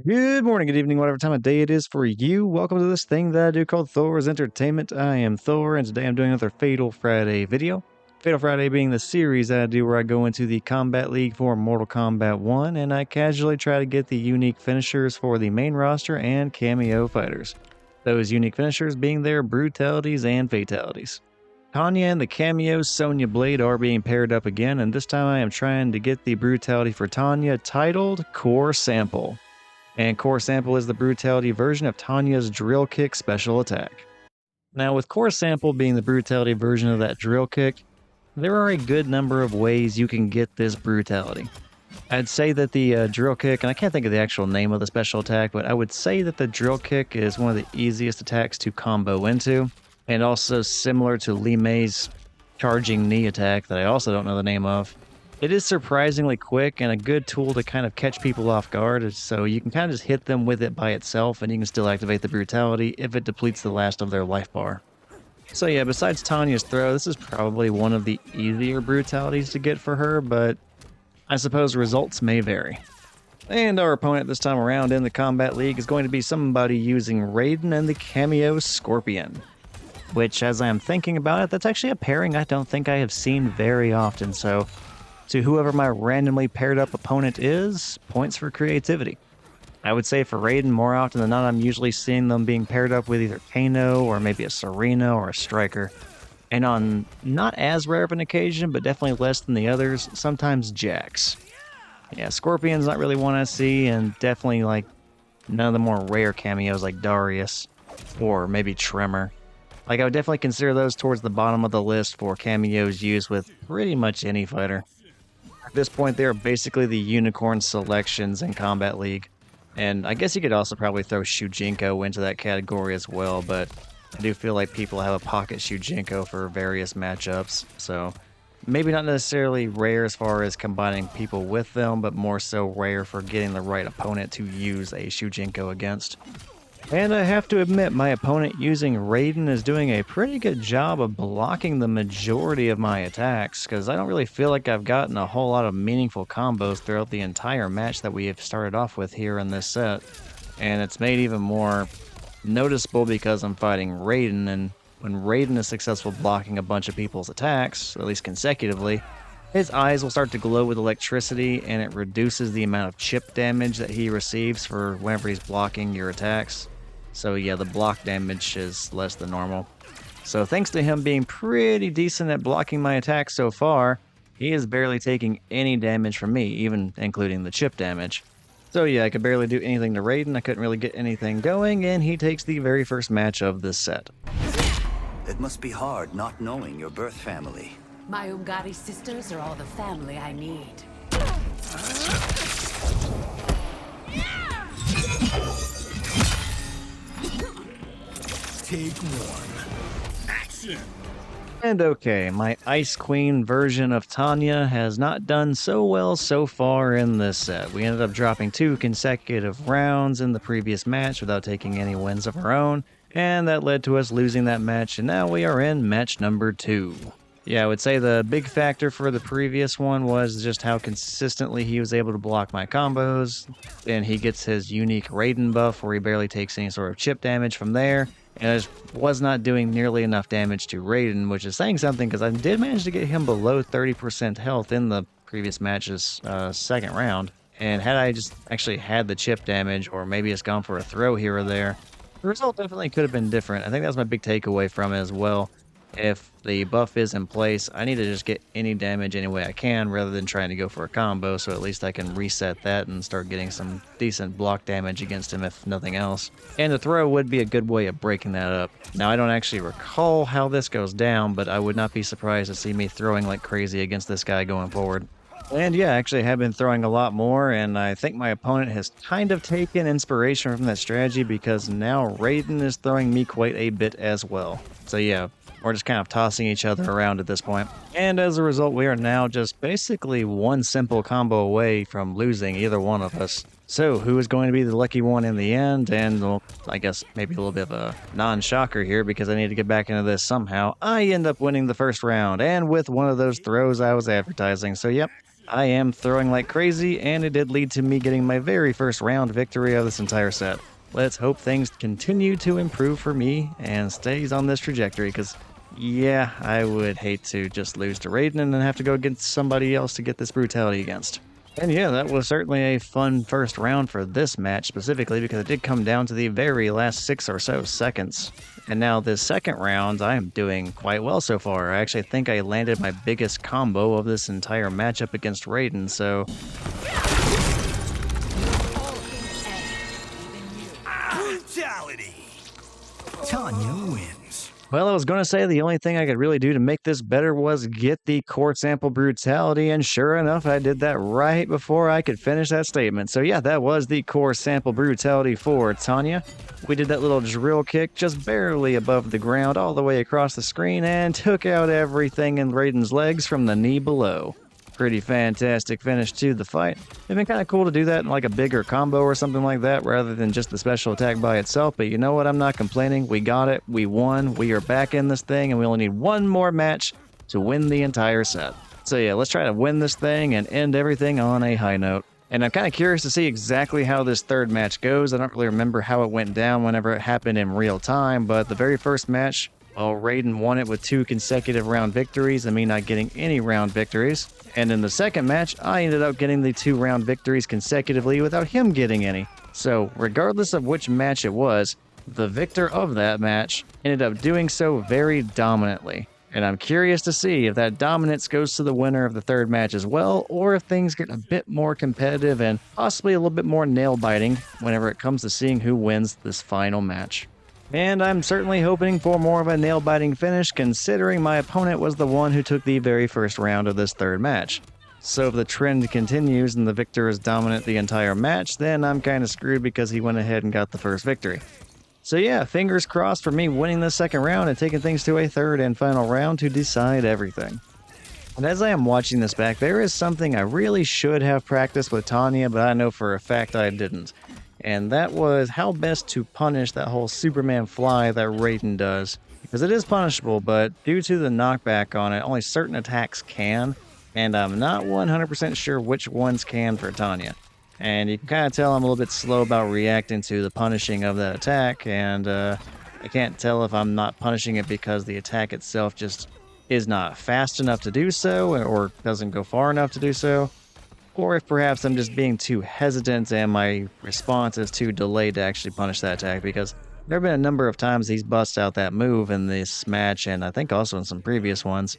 Good morning, good evening, whatever time of day it is for you. Welcome to this thing that I do called Thor's Entertainment. I am Thor, and today I'm doing another Fatal Friday video. Fatal Friday being the series I do where I go into the Kombat League for Mortal Kombat 1, and I casually try to get the unique finishers for the main roster and cameo fighters. Those unique finishers being their Brutalities and Fatalities. Tanya and the cameo Sonyablade are being paired up again, and this time I am trying to get the Brutality for Tanya titled Core Sample. And Core Sample is the Brutality version of Tanya's Drill Kick special attack. Now, with Core Sample being the Brutality version of that Drill Kick, there are a good number of ways you can get this Brutality. I'd say that the Drill Kick, and I can't think of the actual name of the special attack, but I would say that the Drill Kick is one of the easiest attacks to combo into, and also similar to Li Mei's charging knee attack that I also don't know the name of. It is surprisingly quick and a good tool to kind of catch people off guard, so you can kind of just hit them with it by itself and you can still activate the Brutality if it depletes the last of their life bar. So yeah, besides Tanya's throw, this is probably one of the easier Brutalities to get for her, but I suppose results may vary. And our opponent this time around in the Kombat League is going to be somebody using Raiden and the cameo Scorpion. Which, as I am thinking about it, that's actually a pairing I don't think I have seen very often, so to whoever my randomly paired up opponent is, points for creativity. I would say for Raiden, more often than not, I'm usually seeing them being paired up with either Kano or maybe a Serena or a Striker. And on not as rare of an occasion, but definitely less than the others, sometimes Jax. Yeah, Scorpion's not really one I see, and definitely like none of the more rare cameos like Darius or maybe Tremor. Like I would definitely consider those towards the bottom of the list for cameos used with pretty much any fighter. At this point, they are basically the unicorn selections in Kombat League. And I guess you could also probably throw Shujinko into that category as well, but I do feel like people have a pocket Shujinko for various matchups, so maybe not necessarily rare as far as combining people with them, but more so rare for getting the right opponent to use a Shujinko against. And I have to admit, my opponent using Raiden is doing a pretty good job of blocking the majority of my attacks, because I don't really feel like I've gotten a whole lot of meaningful combos throughout the entire match that we have started off with here in this set. And it's made even more noticeable because I'm fighting Raiden, and when Raiden is successful blocking a bunch of people's attacks, at least consecutively, his eyes will start to glow with electricity, and it reduces the amount of chip damage that he receives for whenever he's blocking your attacks. So yeah, the block damage is less than normal. So thanks to him being pretty decent at blocking my attacks so far, he is barely taking any damage from me, even including the chip damage. So yeah, I could barely do anything to Raiden, I couldn't really get anything going, and he takes the very first match of this set. It must be hard not knowing your birth family. My Ungari sisters are all the family I need. Take one. Action! And okay, my Ice Queen version of Tanya has not done so well so far in this set. We ended up dropping 2 consecutive rounds in the previous match without taking any wins of our own, and that led to us losing that match, and now we are in match number 2. Yeah, I would say the big factor for the previous one was just how consistently he was able to block my combos, and he gets his unique Raiden buff where he barely takes any sort of chip damage from there, and I just was not doing nearly enough damage to Raiden, which is saying something because I did manage to get him below 30% health in the previous match's second round, and had I just actually had the chip damage, or maybe it's gone for a throw here or there, the result definitely could have been different. I think that was my big takeaway from it as well. If the buff is in place, I need to just get any damage any way I can rather than trying to go for a combo, so at least I can reset that and start getting some decent block damage against him if nothing else. And the throw would be a good way of breaking that up. Now, I don't actually recall how this goes down, but I would not be surprised to see me throwing like crazy against this guy going forward. And yeah, actually I have been throwing a lot more, and I think my opponent has kind of taken inspiration from that strategy because now Raiden is throwing me quite a bit as well. So yeah, we're just kind of tossing each other around at this point. And as a result, we are now just basically one simple combo away from losing either one of us. So who is going to be the lucky one in the end? And well, I guess maybe a little bit of a non-shocker here because I need to get back into this somehow. I end up winning the first round, and with one of those throws I was advertising. So yep, I am throwing like crazy, and it did lead to me getting my very first round victory of this entire set. Let's hope things continue to improve for me and stays on this trajectory, because yeah, I would hate to just lose to Raiden and then have to go against somebody else to get this brutality against. And yeah, that was certainly a fun first round for this match specifically, because it did come down to the very last 6 or so seconds. And now this second round, I am doing quite well so far. I actually think I landed my biggest combo of this entire matchup against Raiden, so... Brutality! Tanya wins. Well, I was going to say the only thing I could really do to make this better was get the core sample brutality, and sure enough, I did that right before I could finish that statement. So yeah, that was the core sample brutality for Tanya. We did that little drill kick just barely above the ground all the way across the screen and took out everything in Raiden's legs from the knee below. Pretty fantastic finish to the fight. It'd been kind of cool to do that in like a bigger combo or something like that rather than just the special attack by itself, but you know what, I'm not complaining. We got it, we won, we are back in this thing, and we only need one more match to win the entire set. So yeah, let's try to win this thing and end everything on a high note. And I'm kind of curious to see exactly how this third match goes. I don't really remember how it went down whenever it happened in real time, but the very first match, well, Raiden won it with 2 consecutive round victories and me not getting any round victories. And in the second match, I ended up getting the 2 round victories consecutively without him getting any. So regardless of which match it was, the victor of that match ended up doing so very dominantly. And I'm curious to see if that dominance goes to the winner of the third match as well, or if things get a bit more competitive and possibly a little bit more nail-biting whenever it comes to seeing who wins this final match. And I'm certainly hoping for more of a nail-biting finish, considering my opponent was the one who took the very first round of this third match. So if the trend continues and the victor is dominant the entire match, then I'm kind of screwed because he went ahead and got the first victory. So yeah, fingers crossed for me winning the second round and taking things to a third and final round to decide everything. And as I am watching this back, there is something I really should have practiced with Tanya, but I know for a fact I didn't. And that was how best to punish that whole Superman fly that Raiden does. Because it is punishable, but due to the knockback on it, only certain attacks can, and I'm not 100% sure which ones can for Tanya. And you can kind of tell I'm a little bit slow about reacting to the punishing of that attack, and I can't tell if I'm not punishing it because the attack itself just is not fast enough to do so, or doesn't go far enough to do so. Or if perhaps I'm just being too hesitant and my response is too delayed to actually punish that attack, because there have been a number of times he's busted out that move in this match, and I think also in some previous ones,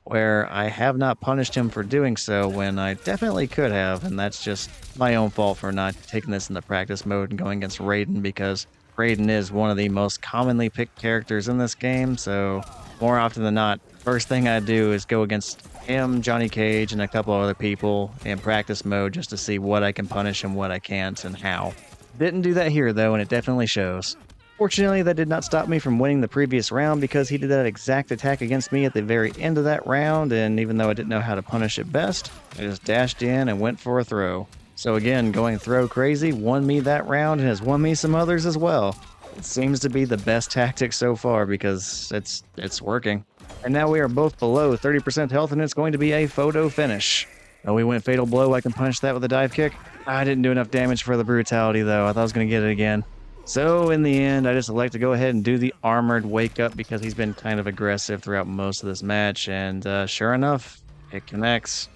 where I have not punished him for doing so when I definitely could have, and that's just my own fault for not taking this into practice mode and going against Raiden, because Raiden is one of the most commonly picked characters in this game, so more often than not, first thing I do is go against him, Johnny Cage, and a couple other people in practice mode just to see what I can punish and what I can't and how. Didn't do that here though, and it definitely shows. Fortunately, that did not stop me from winning the previous round, because he did that exact attack against me at the very end of that round, and even though I didn't know how to punish it best, I just dashed in and went for a throw. So again, going throw crazy won me that round and has won me some others as well. It seems to be the best tactic so far because it's working. And now we are both below 30% health, and it's going to be a photo finish. Oh, we went fatal blow. I can punish that with a dive kick. I didn't do enough damage for the brutality though. I thought I was going to get it again. So in the end, I just elect to go ahead and do the armored wake up because he's been kind of aggressive throughout most of this match. And sure enough, it connects.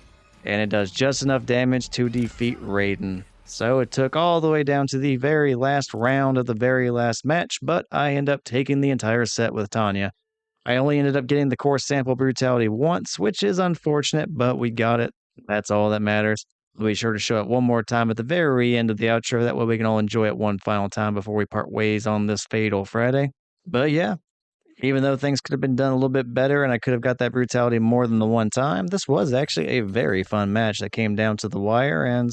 And it does just enough damage to defeat Raiden. So it took all the way down to the very last round of the very last match, but I end up taking the entire set with Tanya. I only ended up getting the core sample brutality once, which is unfortunate, but we got it. That's all that matters. We'll be sure to show it one more time at the very end of the outro. That way we can all enjoy it one final time before we part ways on this Fatal Friday. But yeah, even though things could have been done a little bit better and I could have got that brutality more than the one time, this was actually a very fun match that came down to the wire, and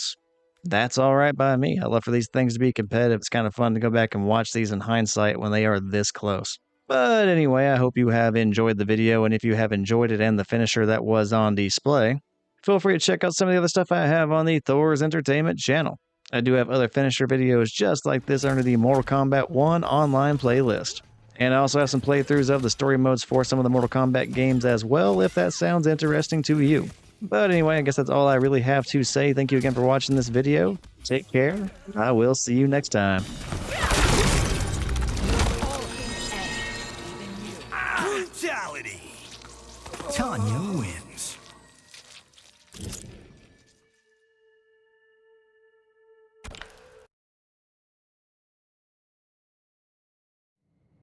that's all right by me. I love for these things to be competitive. It's kind of fun to go back and watch these in hindsight when they are this close. But anyway, I hope you have enjoyed the video, and if you have enjoyed it and the finisher that was on display, feel free to check out some of the other stuff I have on the Thor's Entertainment channel. I do have other finisher videos just like this under the Mortal Kombat 1 online playlist. And I also have some playthroughs of the story modes for some of the Mortal Kombat games as well, if that sounds interesting to you. But anyway, I guess that's all I really have to say. Thank you again for watching this video. Take care. I will see you next time. Brutality! Tanya wins.